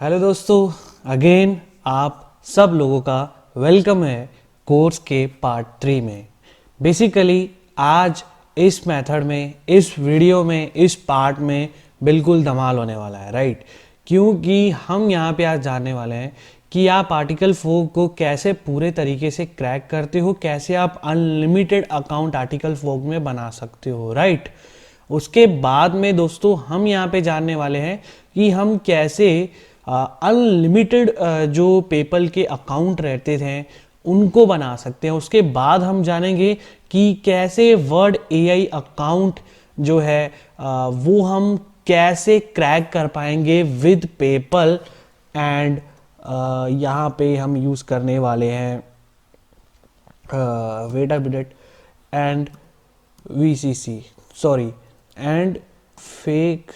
Hello दोस्तों, again आप सब लोगों का वेलकम है कोर्स के पार्ट 3 में। बेसिकली आज इस मेथड में, इस वीडियो में, इस पार्ट में बिल्कुल धमाल होने वाला है, राइट। क्योंकि हम यहाँ पे आज जानने वाले हैं कि आप आर्टिकल 4 को कैसे पूरे तरीके से क्रैक करते हो, कैसे आप अनलिमिटेड अकाउंट आर्टिकल 4 में बना सकते हो, राइट। उसके बाद में दोस्तों हम यहाँ पे जानने वाले हैं कि हम कैसे अनलिमिटेड जो पेपल के अकाउंट रहते थे उनको बना सकते हैं। उसके बाद हम जानेंगे कि कैसे वर्ड एआई अकाउंट जो है वो हम कैसे क्रैक कर पाएंगे विद पेपल। एंड यहाँ पे हम यूज़ करने वाले हैं wait a minute and VCC, sorry, and fake.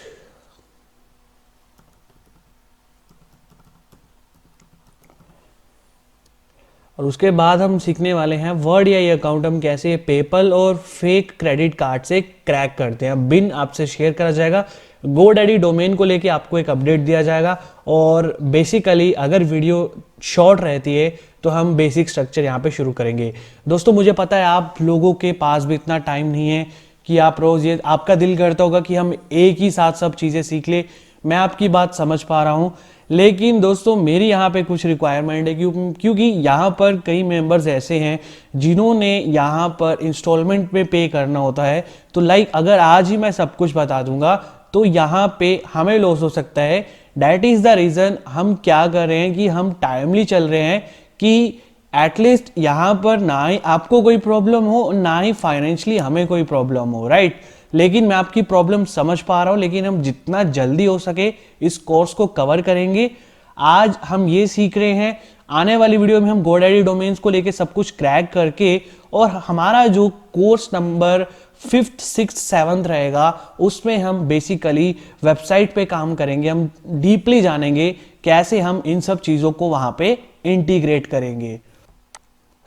और उसके बाद हम सीखने वाले हैं वर्ड या अकाउंट हम कैसे पेपल और फेक क्रेडिट कार्ड से क्रैक करते हैं। बिन आपसे शेयर करा जाएगा, गोडैडी डोमेन को लेके आपको एक अपडेट दिया जाएगा। और बेसिकली अगर वीडियो शॉर्ट रहती है तो हम बेसिक स्ट्रक्चर यहाँ पे शुरू करेंगे। दोस्तों मुझे पता है आप लोगों के पास भी इतना टाइम नहीं है कि आप रोज़, ये आपका दिल करता होगा कि हम एक ही साथ सब चीज़ें सीख ले। मैं आपकी बात समझ पा रहा हूँ, लेकिन दोस्तों मेरी यहाँ पे कुछ रिक्वायरमेंट है क्योंकि यहाँ पर कई मेंबर्स ऐसे हैं जिन्होंने यहाँ पर इंस्टॉलमेंट में पे करना होता है। तो लाइक अगर आज ही मैं सब कुछ बता दूंगा तो यहाँ पे हमें लॉस हो सकता है। डैट इज़ द रीज़न हम क्या कर रहे हैं कि हम टाइमली चल रहे हैं कि एटलीस्ट यहाँ पर ना ही आपको कोई प्रॉब्लम हो, ना ही फाइनेंशियली हमें कोई प्रॉब्लम हो, राइट। लेकिन मैं आपकी प्रॉब्लम समझ पा रहा हूँ, लेकिन हम जितना जल्दी हो सके इस कोर्स को कवर करेंगे। आज हम ये सीख रहे हैं, आने वाली वीडियो में हम गोडैडी डोमेन्स को लेके सब कुछ क्रैक करके, और हमारा जो course number 5th 6th 7th रहेगा उसमें हम बेसिकली वेबसाइट पे काम करेंगे। हम डीपली जानेंगे कैसे हम इन सब चीज़ों को वहाँ पे इंटीग्रेट करेंगे।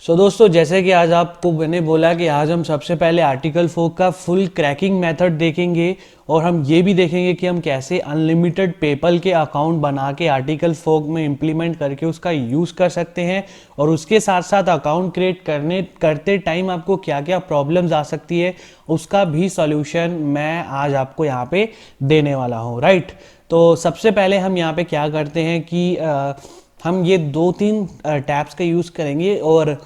दोस्तों जैसे कि आज आपको मैंने बोला कि आज हम सबसे पहले आर्टिकल 4 का फुल क्रैकिंग मेथड देखेंगे, और हम ये भी देखेंगे कि हम कैसे अनलिमिटेड पेपल के अकाउंट बना के आर्टिकल 4 में इंप्लीमेंट करके उसका यूज़ कर सकते हैं। और उसके साथ साथ अकाउंट क्रिएट करते टाइम आपको क्या क्या प्रॉब्लम्स आ सकती है उसका भी सॉल्यूशन मैं आज आपको यहाँ पे देने वाला हूँ, राइट। तो सबसे पहले हम यहाँ पे क्या करते हैं कि हम ये 2-3 टैब्स का यूज़ करेंगे। और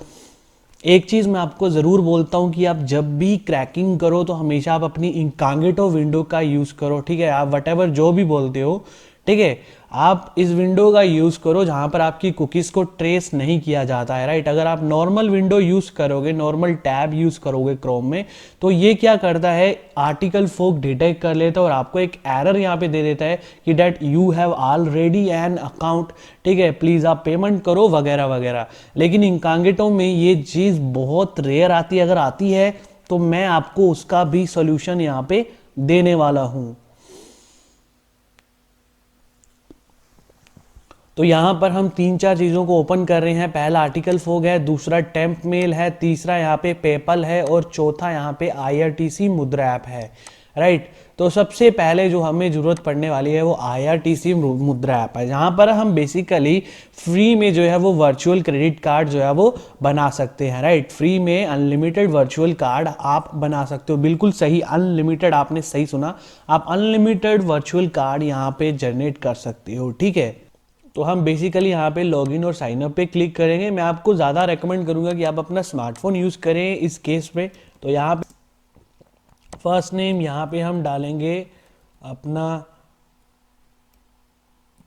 एक चीज़ मैं आपको ज़रूर बोलता हूँ कि आप जब भी क्रैकिंग करो तो हमेशा आप अपनी इनकॉग्निटो विंडो का यूज़ करो, ठीक है। आप वटेवर जो भी बोलते हो, ठीक है, आप इस विंडो का यूज़ करो जहाँ पर आपकी कुकीज़ को ट्रेस नहीं किया जाता है, राइट। अगर आप नॉर्मल विंडो यूज़ करोगे, नॉर्मल टैब यूज़ करोगे क्रोम में, तो ये क्या करता है, आर्टिकल 4 डिटेक्ट कर लेता है और आपको एक एरर यहाँ पे दे देता है कि that you have already an account, ठीक है, प्लीज़ आप पेमेंट करो वगैरह वगैरह। लेकिन इनकॉग्निटो में ये चीज़ बहुत रेयर आती है, अगर आती है तो मैं आपको उसका भी सोल्यूशन यहाँ पे देने वाला हूँ। तो यहाँ पर हम 3-4 चीज़ों को ओपन कर रहे हैं। पहला आर्टिकल 4 है, दूसरा टेम्प मेल है, तीसरा यहाँ पे पेपल है, और चौथा यहाँ पे IRTC मुद्रा ऐप है, राइट। तो सबसे पहले जो हमें ज़रूरत पड़ने वाली है वो IRTC मुद्रा ऐप है, जहाँ पर हम बेसिकली फ्री में जो है वो वर्चुअल क्रेडिट कार्ड जो है वो बना सकते हैं, राइट। फ्री में अनलिमिटेड वर्चुअल कार्ड आप बना सकते हो, बिल्कुल सही, अनलिमिटेड, आपने सही सुना, आप अनलिमिटेड वर्चुअल कार्ड यहाँ पे जनरेट कर सकते हो, ठीक है। तो हम बेसिकली यहाँ पे लॉगिन और साइन अप पे क्लिक करेंगे। मैं आपको ज़्यादा रेकमेंड करूँगा कि आप अपना स्मार्टफोन यूज़ करें इस केस में। तो यहाँ पे फर्स्ट नेम यहाँ पे हम डालेंगे अपना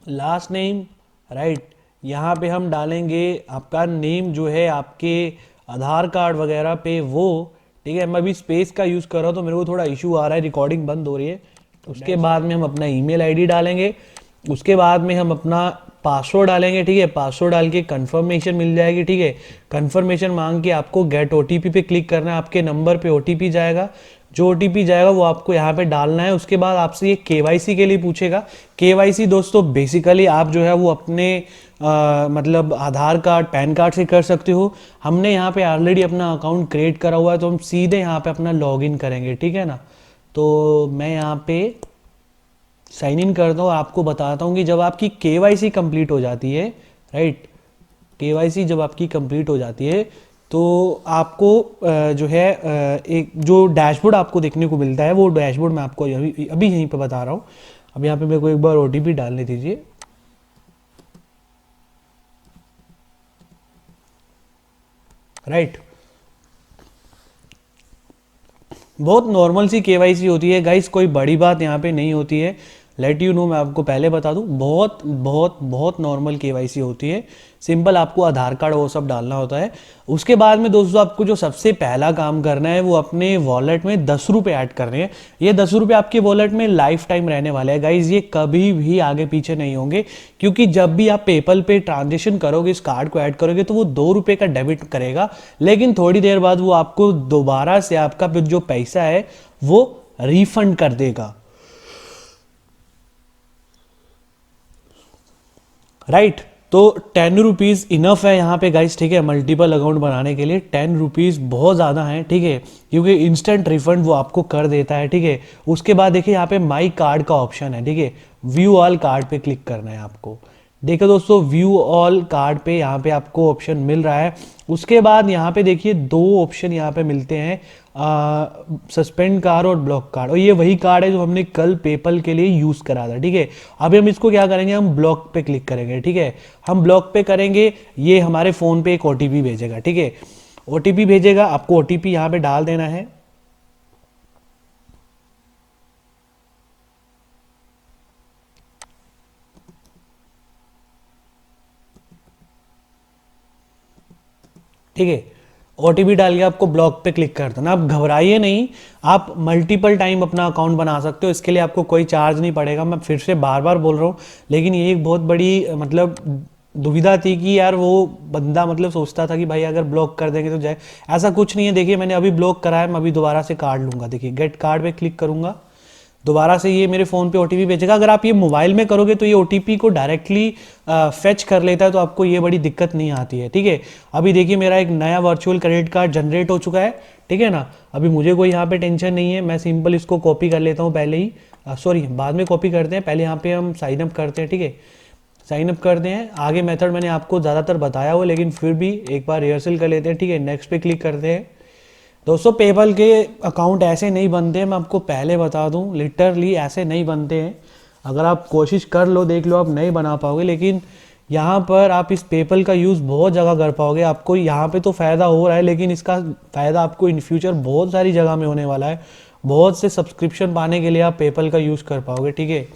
लास्ट नेम, राइट। यहाँ पे हम डालेंगे आपका नेम जो है आपके आधार कार्ड वगैरह पे वो, ठीक है। मैं अभी स्पेस का यूज़ कर रहा हूँ तो मेरे को थोड़ा इशू आ रहा है, रिकॉर्डिंग बंद हो रही है। उसके बाद में हम अपना ईमेल आईडी डालेंगे, उसके बाद में हम अपना पासवर्ड डालेंगे, ठीक है। पासवर्ड डाल के कंफर्मेशन मिल जाएगी, ठीक है। कंफर्मेशन मांग के आपको गेट ओटीपी पे क्लिक करना है, आपके नंबर पे ओटीपी जाएगा, जो ओटीपी जाएगा वो आपको यहाँ पे डालना है। उसके बाद आपसे ये केवाईसी के लिए पूछेगा। केवाईसी दोस्तों बेसिकली आप जो है वो अपने मतलब आधार कार्ड, पैन कार्ड से कर सकते हो। हमने यहाँ पे ऑलरेडी अपना अकाउंट क्रिएट करा हुआ है तो हम सीधे यहाँ पे अपना लॉगिन करेंगे, ठीक है ना। तो मैं यहाँ पे साइन इन करता हूँ, आपको बताता हूँ कि जब आपकी केवाईसी कंप्लीट हो जाती है, राइट, केवाईसी जब आपकी कंप्लीट हो जाती है तो आपको जो है एक जो डैशबोर्ड आपको देखने को मिलता है, वो डैशबोर्ड मैं आपको अभी अभी यहीं पे बता रहा हूँ। अब यहाँ पे मेरे को एक बार ओटीपी डालने दीजिए। राइट, बहुत नॉर्मल सी केवाईसी होती है गाइस, कोई बड़ी बात यहाँ पे नहीं होती है। लेट यू नो, मैं आपको पहले बता दूं, बहुत बहुत बहुत नॉर्मल केवाईसी होती है। सिंपल आपको आधार कार्ड वो सब डालना होता है। उसके बाद में दोस्तों आपको जो सबसे पहला काम करना है वो अपने वॉलेट में 10 रुपये ऐड करने हैं। ये 10 रुपये आपके वॉलेट में लाइफ टाइम रहने वाले हैं गाइज, ये कभी भी आगे पीछे नहीं होंगे, क्योंकि जब भी आप पेपल पे ट्रांजेक्शन करोगे, इस कार्ड को ऐड करोगे, तो वो 2 रुपये का डेबिट करेगा, लेकिन थोड़ी देर बाद वो आपको दोबारा से आपका जो पैसा है वो रिफंड कर देगा। राइट, तो 10 रुपीज़ इनफ है यहाँ पे गाइस, ठीक है, मल्टीपल अकाउंट बनाने के लिए 10 रुपीज़ बहुत ज़्यादा है, ठीक है, क्योंकि इंस्टेंट रिफंड वो आपको कर देता है, ठीक है। उसके बाद देखिए यहाँ पे माई कार्ड का ऑप्शन है, ठीक है, व्यू ऑल कार्ड पे क्लिक करना है आपको। देखो दोस्तों, व्यू ऑल कार्ड पे यहाँ पे आपको ऑप्शन मिल रहा है। उसके बाद यहाँ पे देखिए दो ऑप्शन यहाँ पे मिलते हैं, सस्पेंड कार्ड और ब्लॉक कार्ड, और ये वही कार्ड है जो हमने कल पेपल के लिए यूज़ करा था, ठीक है। अभी हम इसको क्या करेंगे, हम ब्लॉक पे क्लिक करेंगे, ठीक है। हम ब्लॉक पे करेंगे, ये हमारे फ़ोन पे एक ओटीपी भेजेगा, ठीक है, ओटीपी भेजेगा, आपको ओटीपी यहाँ पे डाल देना है। ठीक है, ओटीपी डाल के आपको ब्लॉक पे क्लिक कर देना। आप घबराइए नहीं, आप मल्टीपल टाइम अपना अकाउंट बना सकते हो, इसके लिए आपको कोई चार्ज नहीं पड़ेगा। मैं फिर से बार बार बोल रहा हूँ, लेकिन ये एक बहुत बड़ी मतलब दुविधा थी कि यार वो बंदा मतलब सोचता था कि भाई अगर ब्लॉक कर देंगे तो जाए, ऐसा कुछ नहीं है। देखिए मैंने अभी ब्लॉक कराया, मैं अभी दोबारा से कार्ड लूँगा, देखिए गेट कार्ड पे क्लिक करूँगा, दोबारा से ये मेरे फ़ोन पे ओटीपी भेजेगा। अगर आप ये मोबाइल में करोगे तो ये ओटीपी को डायरेक्टली फेच कर लेता है, तो आपको ये बड़ी दिक्कत नहीं आती है, ठीक है। अभी देखिए मेरा एक नया वर्चुअल क्रेडिट कार्ड जनरेट हो चुका है, ठीक है ना। अभी मुझे कोई यहाँ पे टेंशन नहीं है, मैं सिंपल इसको कॉपी कर लेता हूँ पहले ही, सॉरी बाद में कॉपी करते हैं, पहले यहाँ पे हम साइन अप करते हैं, ठीक है, साइन अप करते हैं। आगे मेथड मैंने आपको ज़्यादातर बताया हुआ, लेकिन फिर भी एक बार रिहर्सल कर लेते हैं, ठीक है। नेक्स्ट पे क्लिक करते हैं। दोस्तों पेपल के अकाउंट ऐसे नहीं बनते, मैं आपको पहले बता दूं, लिटरली ऐसे नहीं बनते हैं। अगर आप कोशिश कर लो, देख लो, आप नहीं बना पाओगे, लेकिन यहाँ पर आप इस पेपल का यूज़ बहुत जगह कर पाओगे। आपको यहाँ पे तो फ़ायदा हो रहा है, लेकिन इसका फ़ायदा आपको इन फ्यूचर बहुत सारी जगह में होने वाला है। बहुत से सब्सक्रिप्शन पाने के लिए आप पेपल का यूज़ कर पाओगे, ठीक है।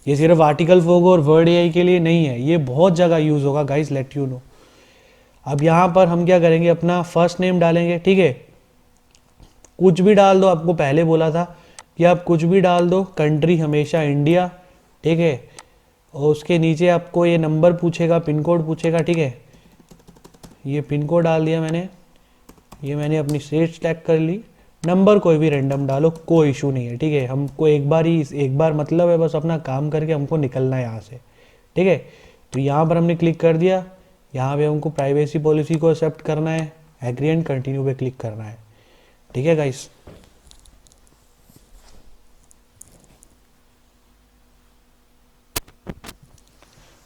ये सिर्फ आर्टिकल फोग और वर्ड एआई के लिए नहीं है, ये बहुत जगह यूज़ होगा गाइस, लेट यू नो। अब यहाँ पर हम क्या करेंगे, अपना फर्स्ट नेम डालेंगे, ठीक है, कुछ भी डाल दो, आपको पहले बोला था कि आप कुछ भी डाल दो, कंट्री हमेशा इंडिया, ठीक है। और उसके नीचे आपको ये नंबर पूछेगा, पिन कोड पूछेगा, ठीक है, ये पिन कोड डाल दिया मैंने, ये मैंने अपनी स्टेट सेलेक्ट कर ली। नंबर कोई भी रैंडम डालो, कोई इशू नहीं है, ठीक है। हमको एक बार मतलब है बस अपना काम करके हमको निकलना है यहाँ से, ठीक है। तो यहाँ पर हमने क्लिक कर दिया, यहाँ पे हमको प्राइवेसी पॉलिसी को एक्सेप्ट करना है, एग्री एंड कंटिन्यू पे क्लिक करना है, ठीक है गाइस।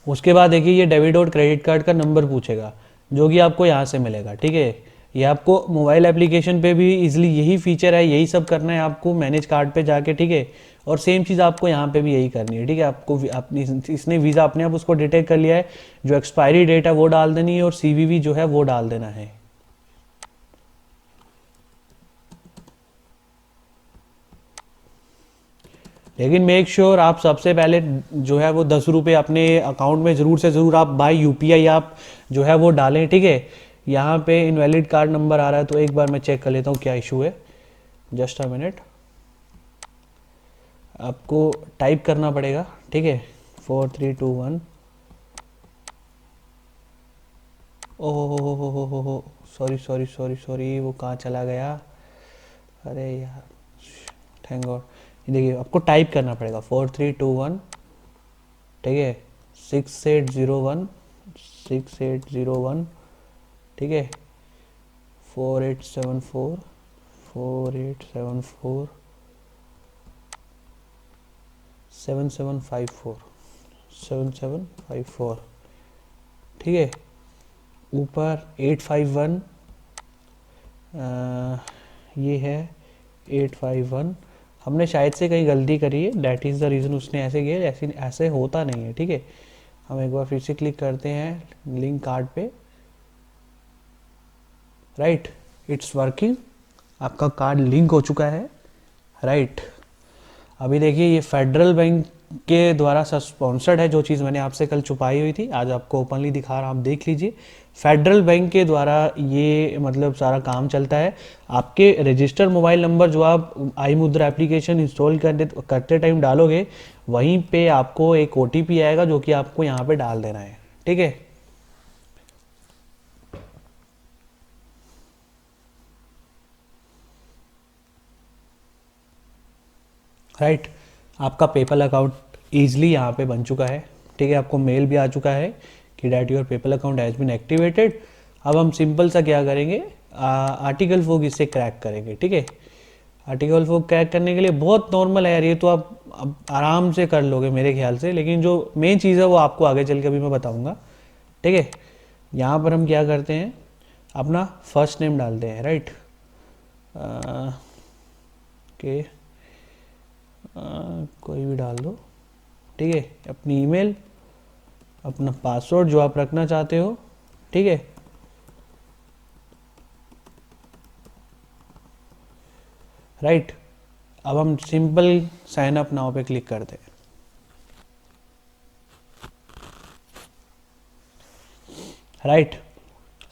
उसके बाद देखिए ये डेबिट और क्रेडिट कार्ड का नंबर पूछेगा, जो कि आपको यहाँ से मिलेगा, ठीक है। ये आपको मोबाइल एप्लीकेशन पे भी इजीली यही फीचर है, यही सब करना है आपको मैनेज कार्ड पे जाके, ठीक है। और सेम चीज़ आपको यहाँ पे भी यही करनी है, ठीक है। आपको इसने वीज़ा अपने आप उसको डिटेक्ट कर लिया है, जो एक्सपायरी डेट है वो डाल देनी है, और सीवीवी जो है वो डाल देना है। लेकिन मेक श्योर आप सबसे पहले जो है वो 10 रुपये अपने अकाउंट में ज़रूर से ज़रूर आप बाय यूपीआई आप जो है वो डालें, ठीक है। यहाँ पे इनवैलिड कार्ड नंबर आ रहा है, तो एक बार मैं चेक कर लेता हूँ क्या इशू है, जस्ट अ मिनट। आपको टाइप करना पड़ेगा, ठीक है, 4321। Oh sorry sorry sorry sorry, वो कहाँ चला गया, अरे यार, थैंक गॉड। देखिए आपको टाइप करना पड़ेगा 4321, ठीक है, 6801, 6801, ठीक है, 4874, 4874, 7754 7754, ठीक है। ऊपर 851, ये है 851। हमने शायद से कहीं गलती करी है, डैट इज़ द रीज़न उसने ऐसे किया, ऐसे ऐसे होता नहीं है, ठीक है। हम एक बार फिर से क्लिक करते हैं लिंक कार्ड पे, राइट, इट्स वर्किंग, आपका कार्ड लिंक हो चुका है, राइट। अभी देखिए ये फेडरल बैंक के द्वारा स्पॉन्सर्ड है, जो चीज़ मैंने आपसे कल छुपाई हुई थी आज आपको ओपनली दिखा रहा हूँ, आप देख लीजिए। फेडरल बैंक के द्वारा ये मतलब सारा काम चलता है। आपके रजिस्टर मोबाइल नंबर जो आप आई मुद्रा एप्लीकेशन इंस्टॉल करते टाइम डालोगे, वहीं पे आपको एक OTP आएगा जो कि आपको यहाँ पे डाल देना है, ठीक है। राइट, आपका पेपल अकाउंट ईजिली यहाँ पे बन चुका है, ठीक है। आपको मेल भी आ चुका है कि that your PayPal account has been activated. अब हम सिंपल सा क्या करेंगे, आर्टिकल फोक इससे क्रैक करेंगे, ठीक है। आर्टिकल फोक क्रैक करने के लिए बहुत नॉर्मल है यार, ये तो आप अब आराम से कर लोगे मेरे ख्याल से, लेकिन जो मेन चीज़ है वो आपको आगे चल के अभी मैं बताऊँगा, ठीक है। यहाँ पर हम क्या करते हैं, अपना फर्स्ट नेम डालते हैं, राइट, के कोई भी डाल दो, ठीक है। अपनी ईमेल, अपना पासवर्ड जो आप रखना चाहते हो, ठीक है। राइट, अब हम सिंपल साइन अप नाउ पे क्लिक करते हैं। राइट,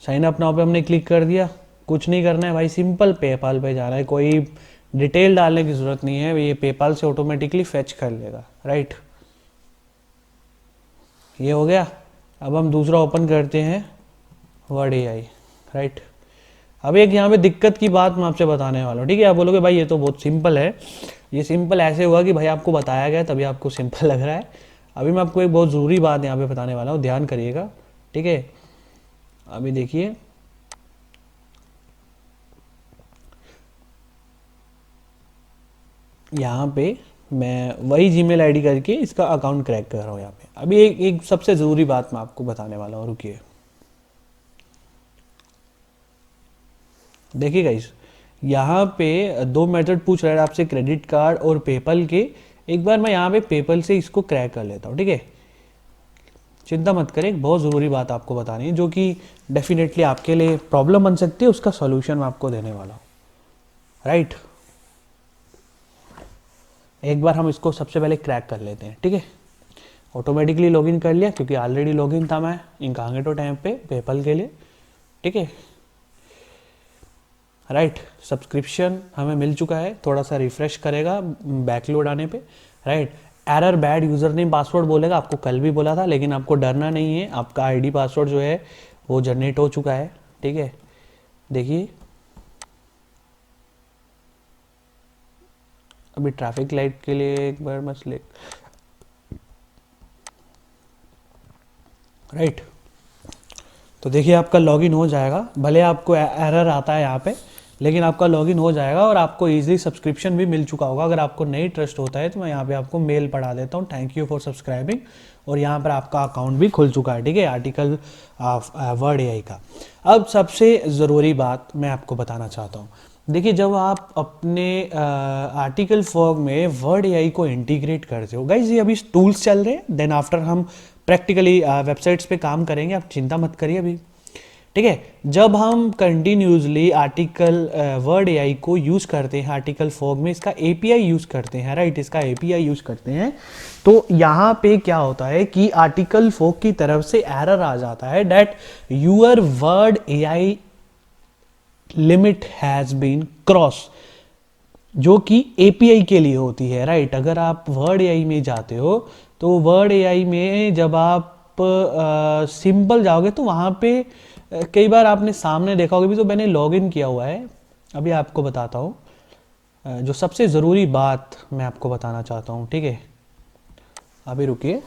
साइन अप नाउ पे हमने क्लिक कर दिया। कुछ नहीं करना है भाई, सिंपल पेपाल पे जाना है, कोई डिटेल डालने की ज़रूरत नहीं है, ये पेपाल से ऑटोमेटिकली फेच कर लेगा, राइट। ये हो गया। अब हम दूसरा ओपन करते हैं वर्ड AI, राइट। अब एक यहाँ पे दिक्कत की बात मैं आपसे बताने वाला हूँ, ठीक है। आप बोलोगे भाई ये तो बहुत सिंपल है, ये सिंपल ऐसे हुआ कि भाई आपको बताया गया तभी आपको सिंपल लग रहा है। अभी मैं आपको एक बहुत ज़रूरी बात यहाँ पे बताने वाला हूँ, ध्यान करिएगा, ठीक है। अभी देखिए, यहाँ पे मैं वही जीमेल आईडी करके इसका अकाउंट क्रैक कर रहा हूँ यहाँ पे। अभी एक सबसे ज़रूरी बात मैं आपको बताने वाला हूँ, रुकिए। देखिए गाइस, यहाँ पे 2 मेथड पूछ रहा है आपसे, क्रेडिट कार्ड और पेपल के। एक बार मैं यहाँ पे पेपल से इसको क्रैक कर लेता हूँ, ठीक है। चिंता मत करें, एक बहुत ज़रूरी बात आपको बतानी है जो कि डेफिनेटली आपके लिए प्रॉब्लम बन सकती है, उसका सॉल्यूशन मैं आपको देने वाला हूँ, राइट। एक बार हम इसको सबसे पहले क्रैक कर लेते हैं, ठीक है। ऑटोमेटिकली लॉगिन कर लिया क्योंकि ऑलरेडी लॉगिन था मैं इनकॉग्निटो टैब पे पेपल के लिए, ठीक है। राइट, सब्सक्रिप्शन हमें मिल चुका है, थोड़ा सा रिफ्रेश करेगा बैकलोड आने पे, right. Error bad user name password बोलेगा, आपको कल भी बोला था, लेकिन आपको डरना नहीं है, आपका आईडी पासवर्ड जो है वो जनरेट हो चुका है, ठीक है। देखिए अभी ट्रैफिक लाइट के लिए एक बार मैं राइट, तो देखिए आपका लॉगिन हो जाएगा, भले आपको एरर आता है यहाँ पे, लेकिन आपका लॉगिन हो जाएगा और आपको इजीली सब्सक्रिप्शन भी मिल चुका होगा। अगर आपको नहीं ट्रस्ट होता है तो मैं यहाँ पे आपको मेल पढ़ा देता हूँ, थैंक यू फॉर सब्सक्राइबिंग, और यहाँ पर आपका अकाउंट भी खुल चुका है, ठीक है, आर्टिकल वर्ड AI का। अब सबसे ज़रूरी बात मैं आपको बताना चाहता हूँ, देखिए जब आप अपने आर्टिकल फॉग में वर्ड AI को इंटीग्रेट करते हो, गाइज ये अभी टूल्स चल रहे हैं, देन आफ्टर हम प्रैक्टिकली वेबसाइट्स पे काम करेंगे, आप चिंता मत करिए अभी, ठीक है। जब हम कंटिन्यूसली आर्टिकल वर्ड AI को यूज़ करते हैं आर्टिकल फॉग में, इसका API यूज़ करते हैं, राइट, इसका API यूज़ करते हैं, तो यहाँ पे क्या होता है कि आर्टिकल फॉग की तरफ से एरर आ जाता है that your word AI limit has been cross, जो कि API के लिए होती है, राइट। अगर आप वर्ड AI में जाते हो तो वर्ड AI में जब आप सिंपल जाओगे तो वहाँ पे कई बार आपने सामने देखा होगा, भी तो मैंने लॉगिन किया हुआ है, अभी आपको बताता हूँ जो सबसे ज़रूरी बात मैं आपको बताना चाहता हूँ, ठीक है। अभी रुकिए,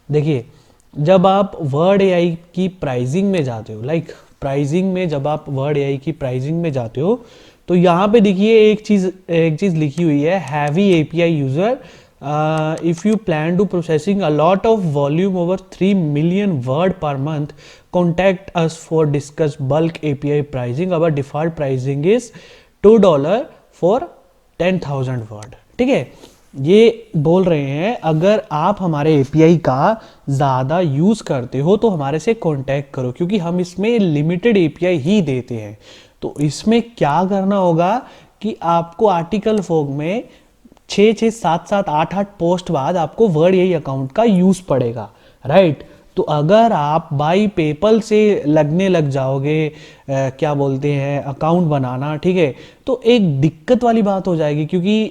देखिए जब आप वर्ड AI की प्राइसिंग में जाते हो, लाइक प्राइसिंग में जब आप वर्ड एआई की प्राइसिंग में जाते हो तो यहाँ पे देखिए एक चीज़ लिखी हुई है, heavy API user, if you plan to processing a lot of volume over 3 million word per month, contact us for discuss bulk API pricing, our default pricing is $2 for 10,000 word. ठीक है, ये बोल रहे हैं अगर आप हमारे एपीआई का ज़्यादा यूज़ करते हो तो हमारे से कांटेक्ट करो, क्योंकि हम इसमें लिमिटेड एपीआई ही देते हैं। तो इसमें क्या करना होगा कि आपको आर्टिकल फॉग में 6 7 7 8 8 पोस्ट बाद आपको वर्ड एआई अकाउंट का यूज़ पड़ेगा, राइट। तो अगर आप बाई पेपल से लगने लग जाओगे क्या बोलते हैं अकाउंट बनाना, ठीक है, तो एक दिक्कत वाली बात हो जाएगी, क्योंकि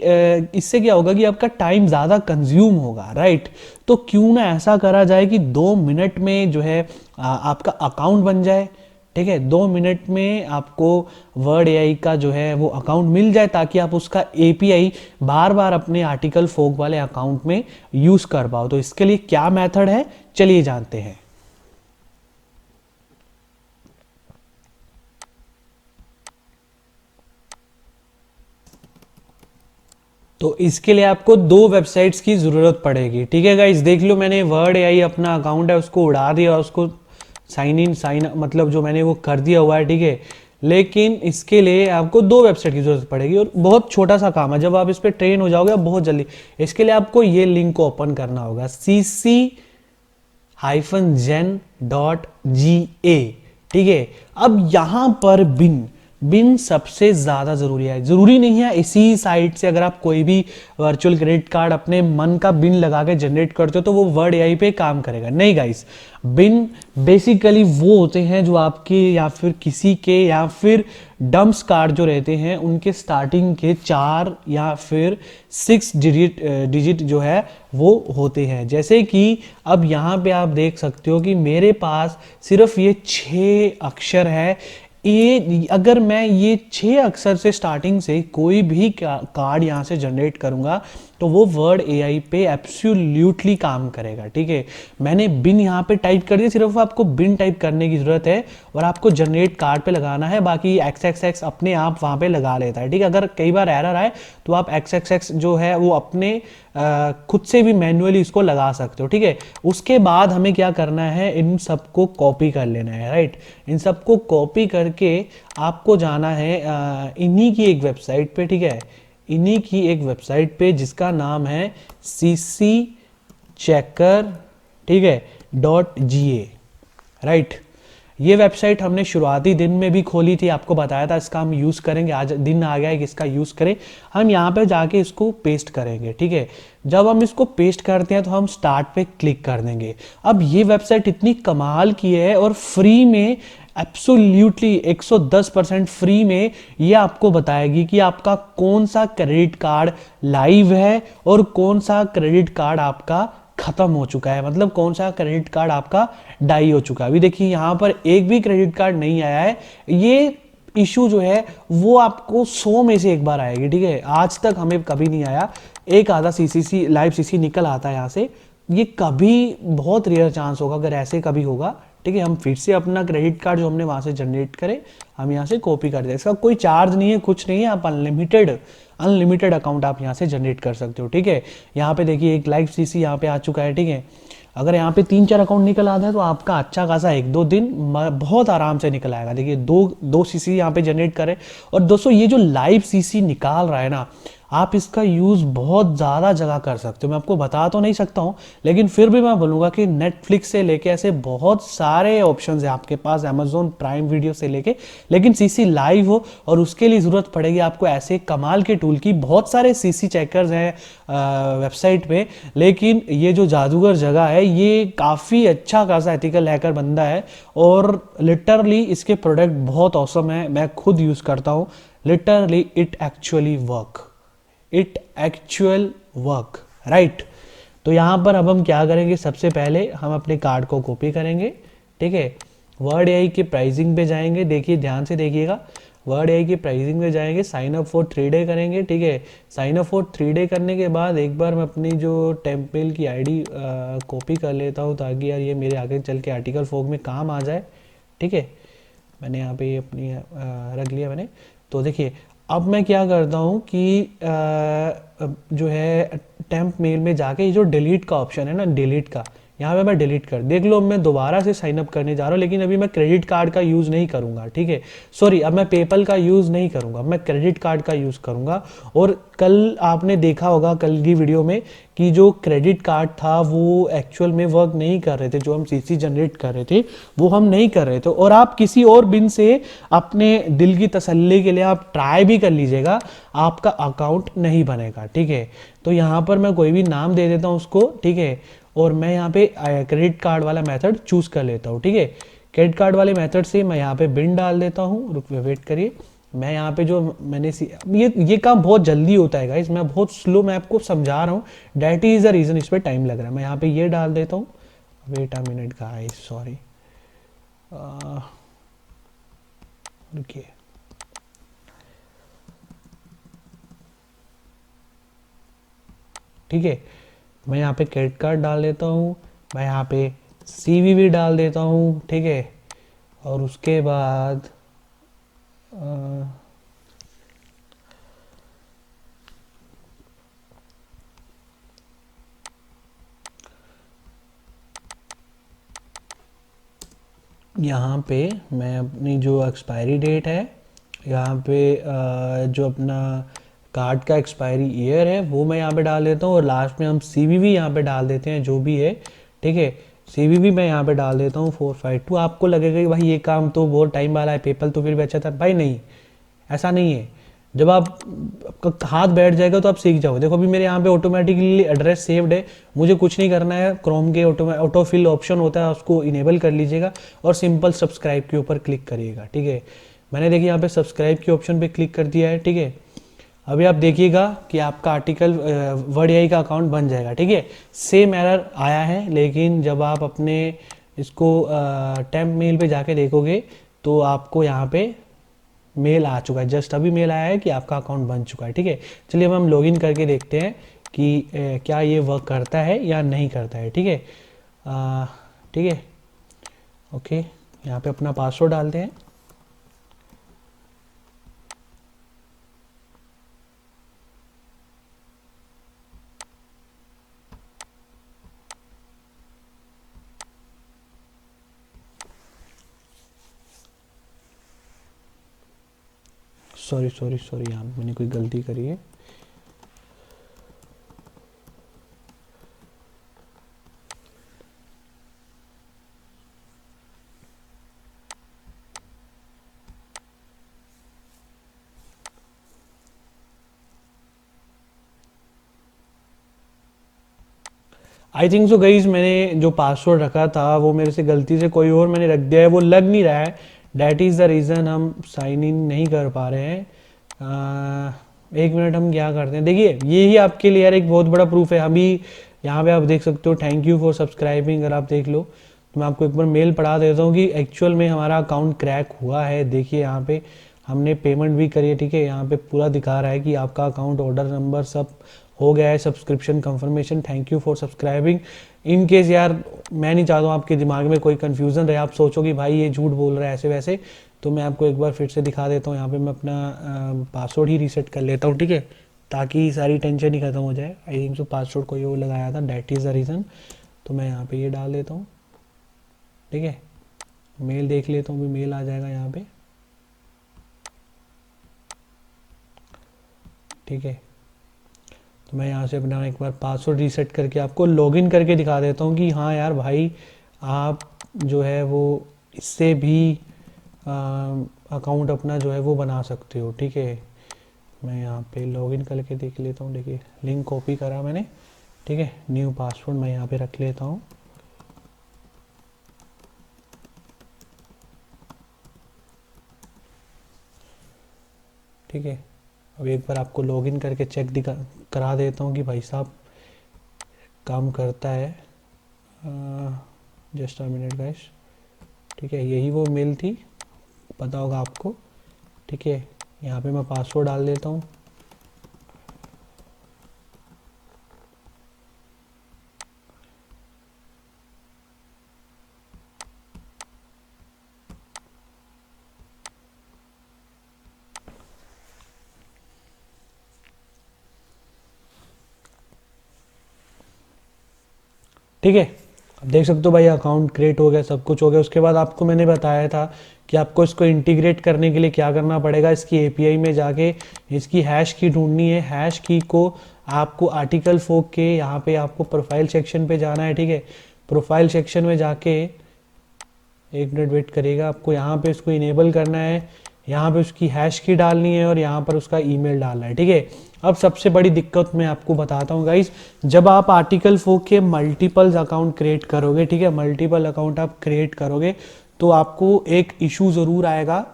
इससे क्या होगा कि आपका टाइम ज़्यादा कंज्यूम होगा, राइट। तो क्यों ना ऐसा करा जाए कि 2 मिनट में जो है आपका अकाउंट बन जाए, ठीक है, 2 मिनट में आपको वर्ड एआई का जो है वो अकाउंट मिल जाए, ताकि आप उसका एपीआई बार बार अपने आर्टिकल फोक वाले अकाउंट में यूज़ कर पाओ। तो इसके लिए क्या मेथड है, चलिए जानते हैं। तो इसके लिए आपको 2 वेबसाइट्स की ज़रूरत पड़ेगी, ठीक है गाइस। देख लो, मैंने वर्ड एआई अपना अकाउंट है उसको उड़ा दिया, उसको साइन मतलब जो मैंने वो कर दिया हुआ है, ठीक है। लेकिन इसके लिए आपको 2 वेबसाइट की जरूरत पड़ेगी और बहुत छोटा सा काम है, जब आप इस पर ट्रेन हो जाओगे बहुत जल्दी। इसके लिए आपको ये लिंक को ओपन करना होगा, cc-gen.ga, ठीक है। अब यहां पर बिन सबसे ज़्यादा ज़रूरी है, ज़रूरी नहीं है इसी साइट से अगर आप कोई भी वर्चुअल क्रेडिट कार्ड अपने मन का बिन लगा के जनरेट करते हो तो वो वर्ड एआई पे काम करेगा, नहीं गाइस। बिन बेसिकली वो होते हैं जो आपके या फिर किसी के या फिर डम्प्स कार्ड जो रहते हैं उनके स्टार्टिंग के 4 या फिर 6 डिजिट जो है वो होते हैं। जैसे कि अब यहाँ पे आप देख सकते हो कि मेरे पास सिर्फ ये 6 अक्षर है। ये अगर मैं ये 6 अक्षर से स्टार्टिंग से कोई भी कार्ड यहाँ से जनरेट करूँगा तो वो वर्ड एआई पे एब्सोल्युटली काम करेगा, ठीक है। मैंने बिन यहाँ पे टाइप कर दिया, सिर्फ आपको बिन टाइप करने की ज़रूरत है और आपको जनरेट कार्ड पे लगाना है, बाकी XXX अपने आप वहाँ पे लगा लेता है, ठीक है। अगर कई बार एरर आए तो आप XXX जो है वो अपने खुद से भी मैन्युअली इसको लगा सकते हो, ठीक है। उसके बाद हमें क्या करना है, इन सबको कॉपी कर लेना है, राइट। इन सबको कॉपी करके आपको जाना है इन्हीं की एक वेबसाइट पे, ठीक है, इन्हीं की एक वेबसाइट पे जिसका नाम है cc checker, ठीक है, .ga, राइट। ये वेबसाइट हमने शुरुआती दिन में भी खोली थी, आपको बताया था इसका हम यूज़ करेंगे, आज दिन आ गया है कि इसका यूज़ करें। हम यहाँ पे जाके इसको पेस्ट करेंगे, ठीक है। जब हम इसको पेस्ट करते हैं तो हम स्टार्ट पे क्लिक कर देंगे। अब ये वेबसाइट इतनी कमाल की है और फ्री में एब्सोल्युटली 110% फ्री में ये आपको बताएगी कि आपका कौन सा क्रेडिट कार्ड लाइव है और कौन सा क्रेडिट कार्ड आपका खत्म हो चुका है, मतलब कौन सा क्रेडिट कार्ड आपका डाई हो चुका है। अभी देखिए यहाँ पर एक भी क्रेडिट कार्ड नहीं आया है। ये इशू जो है वो आपको 100 में से एक बार आएगी, ठीक है। आज तक हमें कभी नहीं आया, एक आधा सीसीसी लाइव सीसी निकल आता है यहाँ से, ये कभी बहुत रेयर चांस होगा अगर ऐसे कभी होगा, ठीक है। हम फिर से अपना क्रेडिट कार्ड जो हमने वहाँ से जनरेट करे हम यहाँ से कॉपी कर दें, इसका कोई चार्ज नहीं है, कुछ नहीं है, आप अनलिमिटेड अकाउंट आप यहाँ से जनरेट कर सकते हो, ठीक है। यहाँ पे देखिए एक लाइव सीसी यहाँ पे आ चुका है, ठीक है। अगर यहाँ पे 3-4 अकाउंट निकल आता है तो आपका अच्छा खासा 1-2 दिन बहुत आराम से निकल आएगा। देखिए दो सीसी यहाँ पे जनरेट करें। और दोस्तों ये जो लाइव सीसी निकाल रहा है ना, आप इसका यूज़ बहुत ज़्यादा जगह कर सकते हो। मैं आपको बता तो नहीं सकता हूँ, लेकिन फिर भी मैं बोलूँगा कि नेटफ्लिक्स से लेके ऐसे बहुत सारे ऑप्शंस हैं आपके पास, अमेजोन प्राइम वीडियो से लेके, लेकिन सीसी लाइव हो और उसके लिए ज़रूरत पड़ेगी आपको ऐसे कमाल के टूल की। बहुत सारे सीसी चेकर्स हैं वेबसाइट पे, लेकिन ये जो जादूगर जगह है ये काफ़ी अच्छा खासा एथिकल हैकर बंदा है और लिटरली इसके प्रोडक्ट बहुत ऑसम है। मैं खुद यूज़ करता हूँ, literally it actually work, right. तो यहाँ पर अब हम क्या करेंगे, सबसे पहले हम अपने कार्ड को कॉपी करेंगे, ठीक है। वर्ड एआई के प्राइसिंग पे जाएंगे, देखिए ध्यान से देखिएगा, वर्ड एआई की प्राइसिंग में जाएंगे, साइन अप फॉर 3 डे करेंगे, ठीक है। साइन अप फॉर 3 डे करने के बाद एक बार मैं अपनी जो टेम्पल की आईडी कॉपी कर लेता हूँ ताकि यार ये मेरे आगे चल के आर्टिकल फोक में काम आ जाए, ठीक है। मैंने यहाँ पे अपनी रख लिया मैंने। तो देखिए अब मैं क्या करता हूँ कि जो है टेम्प मेल में जाके ये जो डिलीट का ऑप्शन है ना, डिलीट का, यहाँ पे मैं डिलीट कर, देख लो मैं दोबारा से साइन अप करने जा रहा हूँ, लेकिन अभी मैं क्रेडिट कार्ड का यूज़ नहीं करूँगा, ठीक है। सॉरी, अब मैं पेपल का यूज़ नहीं करूँगा, मैं क्रेडिट कार्ड का यूज़ करूँगा। और कल आपने देखा होगा कल की वीडियो में कि जो क्रेडिट कार्ड था वो एक्चुअल में वर्क नहीं कर रहे थे, जो हम सीसी जनरेट कर रहे थे वो हम नहीं कर रहे थे। और आप किसी और बिन से अपने दिल की तसल्ली के लिए आप ट्राई भी कर लीजिएगा, आपका अकाउंट नहीं बनेगा, ठीक है। तो यहाँ पर मैं कोई भी नाम दे देता हूँ उसको, ठीक है। और मैं यहाँ पे क्रेडिट कार्ड वाला मेथड चूज कर लेता हूँ, ठीक है। क्रेडिट कार्ड वाले मेथड से मैं यहाँ पे बिन डाल देता हूँ, रुक वेट करिए। मैं यहाँ पे जो मैंने ये काम बहुत जल्दी होता है गाइस, मैं बहुत स्लो मैं आपको समझा रहा हूँ, डैट इज द रीजन इस पर टाइम लग रहा है। मैं यहाँ पे ये डाल देता हूँ, wait a minute guys, sorry, रुकिए। ठीक है, मैं यहाँ पे क्रेडिट कार्ड डाल देता हूँ, मैं यहाँ पे सीवीवी डाल देता हूँ, ठीक है। और उसके बाद यहाँ पे मैं अपनी जो एक्सपायरी डेट है, यहाँ पे जो अपना कार्ड का एक्सपायरी ईयर है वो मैं यहाँ पे डाल देता हूँ। और लास्ट में हम सीवीवी यहाँ पे डाल देते हैं जो भी है, ठीक है। सीवीवी मैं यहाँ पे डाल देता हूँ 452। आपको लगेगा कि भाई ये काम तो बहुत टाइम वाला है, पेपल तो फिर भी अच्छा था, भाई नहीं, ऐसा नहीं है। जब आप आपका हाथ बैठ जाएगा तो आप सीख जाओगे। देखो अभी मेरे यहाँ पे ऑटोमेटिकली एड्रेस सेव्ड है, मुझे कुछ नहीं करना है, क्रोम के ऑटो फिल ऑप्शन होता है उसको इनेबल कर लीजिएगा और सिंपल सब्सक्राइब के ऊपर क्लिक करिएगा, ठीक है। मैंने देखिए यहाँ पे सब्सक्राइब के ऑप्शन पे क्लिक कर दिया है, ठीक है। अभी आप देखिएगा कि आपका आर्टिकल वर्ड एआई का अकाउंट बन जाएगा, ठीक है। सेम एरर आया है, लेकिन जब आप अपने इसको टेम्प मेल पे जाके देखोगे तो आपको यहाँ पे मेल आ चुका है, जस्ट अभी मेल आया है कि आपका अकाउंट बन चुका है, ठीक है। चलिए अब हम लॉगिन करके देखते हैं कि क्या ये वर्क करता है या नहीं करता है, ठीक है। ठीक है, ओके, यहाँ पे अपना पासवर्ड डालते हैं। सॉरी सॉरी सॉरी, यहाँ मैंने कोई गलती करी है। आई थिंक सो गाइज, मैंने जो पासवर्ड रखा था वो मेरे से गलती से कोई और मैंने रख दिया है, वो लग नहीं रहा है, डैट इज़ द रीज़न हम साइन इन नहीं कर पा रहे हैं। एक मिनट, हम क्या करते हैं, देखिए ये ही आपके लिए यार एक बहुत बड़ा प्रूफ है। अभी यहाँ पे आप देख सकते हो थैंक यू फॉर सब्सक्राइबिंग, अगर आप देख लो तो मैं आपको एक बार मेल पढ़ा देता हूँ कि एक्चुअल में हमारा अकाउंट क्रैक हुआ है। देखिए यहाँ पे हमने पेमेंट भी करी है, ठीक है। यहाँ पे पूरा दिखा रहा है कि आपका अकाउंट ऑर्डर नंबर सब हो गया है, subscription confirmation, thank you for subscribing. In case यार मैं नहीं चाहता हूँ आपके दिमाग में कोई कन्फ्यूज़न रहे, आप सोचो कि भाई ये झूठ बोल रहा है ऐसे वैसे, तो मैं आपको एक बार फिर से दिखा देता हूँ। यहाँ पे मैं अपना पासवर्ड ही रीसेट कर लेता हूँ, ठीक है, ताकि सारी टेंशन ही खत्म हो जाए। आई थिंक सो पासवर्ड कोई और लगाया था, डैट इज़ द रीज़न। तो मैं यहाँ पे ये डाल देता हूँ, ठीक है। मेल देख लेता हूँ, भी मेल आ जाएगा यहाँ पे, ठीक है। तो मैं यहाँ से अपना एक बार पासवर्ड रीसेट करके आपको लॉगिन करके दिखा देता हूँ कि हाँ यार भाई आप जो है वो इससे भी अकाउंट अपना जो है वो बना सकते हो, ठीक है। मैं यहाँ पे लॉगिन करके देख लेता हूँ, देखिए लिंक कॉपी करा मैंने, ठीक है। न्यू पासवर्ड मैं यहाँ पे रख लेता हूँ, ठीक है। अब एक बार आपको लॉगिन करके चेक दिखा करा देता हूँ कि भाई साहब काम करता है। जस्ट अ मिनट गाइस, ठीक है, यही वो मेल थी, पता होगा आपको, ठीक है। यहाँ पे मैं पासवर्ड डाल देता हूँ, ठीक है, अब देख सकते हो भाई अकाउंट क्रिएट हो गया, सब कुछ हो गया। उसके बाद आपको मैंने बताया था कि आपको इसको इंटीग्रेट करने के लिए क्या करना पड़ेगा, इसकी एपीआई में जाके इसकी हैश की ढूंढनी है। हैश की को आपको आर्टिकल फोक के यहाँ पे आपको प्रोफाइल सेक्शन पे जाना है। ठीक है, प्रोफाइल सेक्शन में जाके 1 मिनट वेट करिएगा, आपको यहाँ पे इसको इनेबल करना है, यहाँ पे उसकी हैश की डालनी है और यहाँ पर उसका ईमेल डालना है। ठीक है, अब सबसे बड़ी दिक्कत मैं आपको बताता हूँ गाइस, जब आप आर्टिकल फोक के मल्टीपल अकाउंट क्रिएट करोगे, ठीक है, मल्टीपल अकाउंट आप क्रिएट करोगे तो आपको एक इशू ज़रूर आएगा।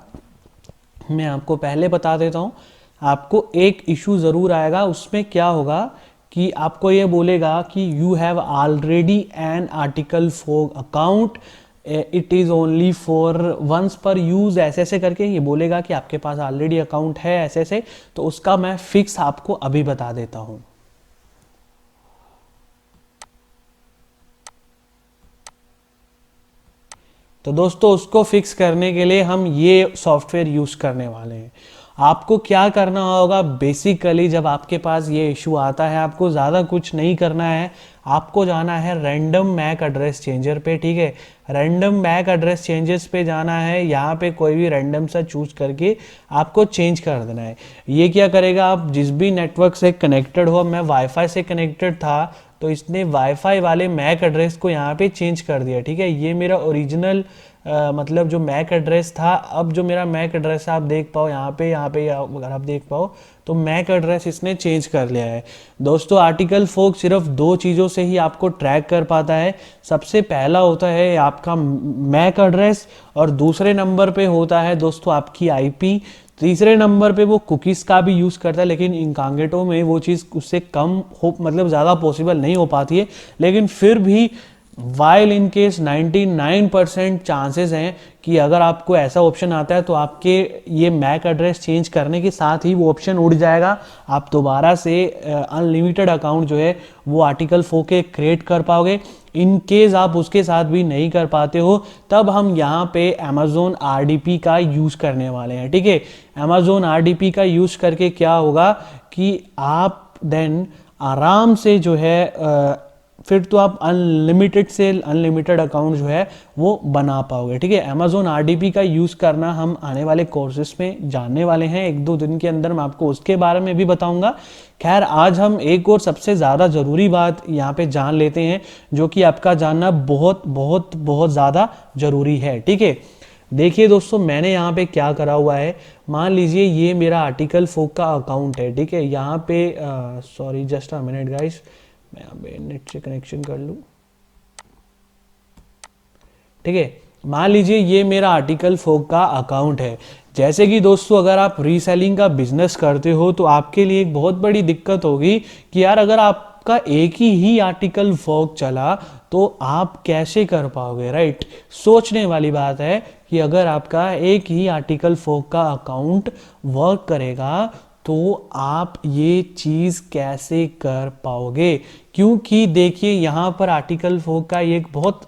मैं आपको पहले बता देता हूँ, आपको एक इशू ज़रूर आएगा। उसमें क्या होगा कि आपको ये बोलेगा कि you have already an article फोक account, it is only for once per use, ऐसे ऐसे करके ये बोलेगा कि आपके पास ऑलरेडी अकाउंट है ऐसे ऐसे। तो उसका मैं फिक्स आपको अभी बता देता हूँ। तो दोस्तों उसको फिक्स करने के लिए हम ये सॉफ्टवेयर यूज़ करने वाले हैं। आपको क्या करना होगा, बेसिकली जब आपके पास ये इशू आता है आपको ज़्यादा कुछ नहीं करना है, आपको जाना है रैंडम मैक एड्रेस चेंजर पे। ठीक है, रैंडम मैक एड्रेस चेंजेस पे जाना है, यहाँ पे कोई भी रैंडम सा चूज करके आपको चेंज कर देना है। ये क्या करेगा, आप जिस भी नेटवर्क से कनेक्टेड हो, मैं वाईफाई से कनेक्टेड था तो इसने वाईफाई वाले मैक एड्रेस को यहाँ पे चेंज कर दिया। ठीक है, ये मेरा ओरिजिनल मतलब जो मैक एड्रेस था, अब जो मेरा मैक एड्रेस है आप देख पाओ यहाँ पे अगर आप देख पाओ तो मैक एड्रेस इसने चेंज कर लिया है। दोस्तों आर्टिकल फोक सिर्फ 2 चीज़ों से ही आपको ट्रैक कर पाता है। सबसे पहला होता है आपका मैक एड्रेस और दूसरे नंबर पे होता है दोस्तों आपकी आईपी। तीसरे नंबर पे वो कुकीज़ का भी यूज़ करता है, लेकिन इनकॉग्निटो में वो चीज़ उससे कम हो, मतलब ज़्यादा पॉसिबल नहीं हो पाती है। लेकिन फिर भी वाइल इन केस 99% चांसेस हैं कि अगर आपको ऐसा ऑप्शन आता है तो आपके ये मैक एड्रेस चेंज करने के साथ ही वो ऑप्शन उड़ जाएगा। आप दोबारा से अनलिमिटेड अकाउंट जो है वो आर्टिकल फोक के क्रिएट कर पाओगे। इन केस आप उसके साथ भी नहीं कर पाते हो तब हम यहाँ पे अमेजोन आरडीपी का यूज़ करने वाले हैं। ठीक है, अमेजोन आरडीपी का यूज़ करके क्या होगा कि आप देन आराम से जो है फिर तो आप अनलिमिटेड से अनलिमिटेड अकाउंट जो है वो बना पाओगे। ठीक है, अमेजोन आरडीपी का यूज़ करना हम आने वाले कोर्सेज में जानने वाले हैं, 1-2 दिन के अंदर मैं आपको उसके बारे में भी बताऊंगा। खैर आज हम एक और सबसे ज़्यादा ज़रूरी बात यहाँ पे जान लेते हैं जो कि आपका जानना बहुत बहुत बहुत ज़्यादा ज़रूरी है। ठीक है, देखिए दोस्तों मैंने यहाँ पे क्या करा हुआ है, मान लीजिए ये मेरा आर्टिकल फोक का अकाउंट है। ठीक है, यहाँ पे sorry just a minute guys, मैं यहाँ पे नेट से कनेक्शन कर लूँ। ठीक है, मान लीजिए ये मेरा आर्टिकल फोक का अकाउंट है। जैसे कि दोस्तों अगर आप रीसेलिंग का बिजनेस करते हो तो आपके लिए एक बहुत बड़ी दिक्कत होगी कि यार अगर आपका एक ही आर्टिकल फोक चला तो आप कैसे कर पाओगे, राइट। सोचने वाली बात है कि अगर आपका एक ही आर्टिकल फोक का अकाउंट वर्क करेगा तो आप ये चीज़ कैसे कर पाओगे, क्योंकि देखिए यहाँ पर आर्टिकल फोक का एक बहुत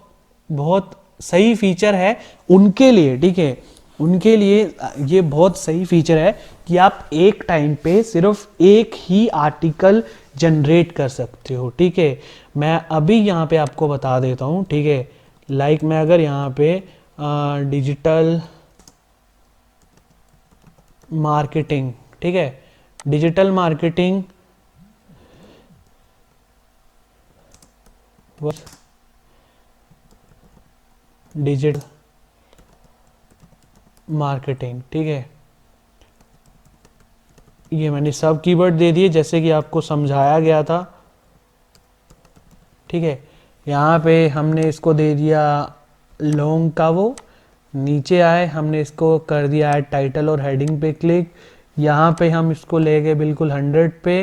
बहुत सही फीचर है उनके लिए। ठीक है, उनके लिए ये बहुत सही फीचर है कि आप एक टाइम पे सिर्फ एक ही आर्टिकल जनरेट कर सकते हो। ठीक है, मैं अभी यहाँ पे आपको बता देता हूँ। ठीक है, लाइक मैं अगर यहाँ पे डिजिटल मार्केटिंग, ठीक है, डिजिटल मार्केटिंग डिजिटल मार्केटिंग, ठीक है, ये मैंने सब कीवर्ड दे दिए जैसे कि आपको समझाया गया था। ठीक है, यहाँ पे हमने इसको दे दिया लॉन्ग का, वो नीचे आए हमने इसको कर दिया है टाइटल और हेडिंग पे क्लिक। यहाँ पे हम इसको ले गए बिल्कुल 100 पे।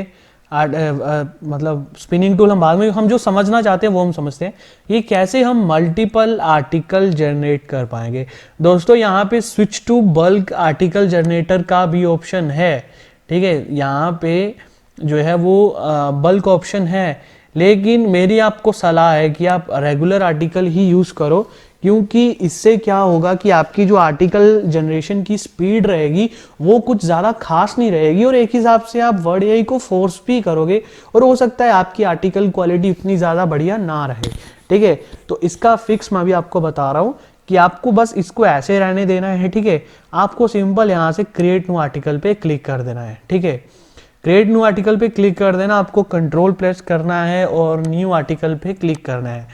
मतलब स्पिनिंग टूल हम बाद में, हम जो समझना चाहते हैं वो हम समझते हैं। ये कैसे हम मल्टीपल आर्टिकल जनरेट कर पाएंगे दोस्तों, यहाँ पे switch to bulk article generator का भी ऑप्शन है। ठीक है, यहाँ पे जो है वो बल्क ऑप्शन है, लेकिन मेरी आपको सलाह है कि आप रेगुलर आर्टिकल ही यूज़ करो, क्योंकि इससे क्या होगा कि आपकी जो आर्टिकल जनरेशन की स्पीड रहेगी वो कुछ ज़्यादा खास नहीं रहेगी और एक हिसाब से आप वर्ड एआई को फोर्स भी करोगे और हो सकता है आपकी आर्टिकल क्वालिटी उतनी ज़्यादा बढ़िया ना रहे। ठीक है। तो इसका फिक्स मैं भी आपको बता रहा हूँ कि आपको बस इसको ऐसे रहने देना है, ठीक है। आपको सिंपल यहाँ से क्रिएट न्यू आर्टिकल पे क्लिक कर देना है, ठीक है। क्रिएट न्यू आर्टिकल पे क्लिक कर देना, आपको कंट्रोल प्रेस करना है और न्यू आर्टिकल पे क्लिक करना है,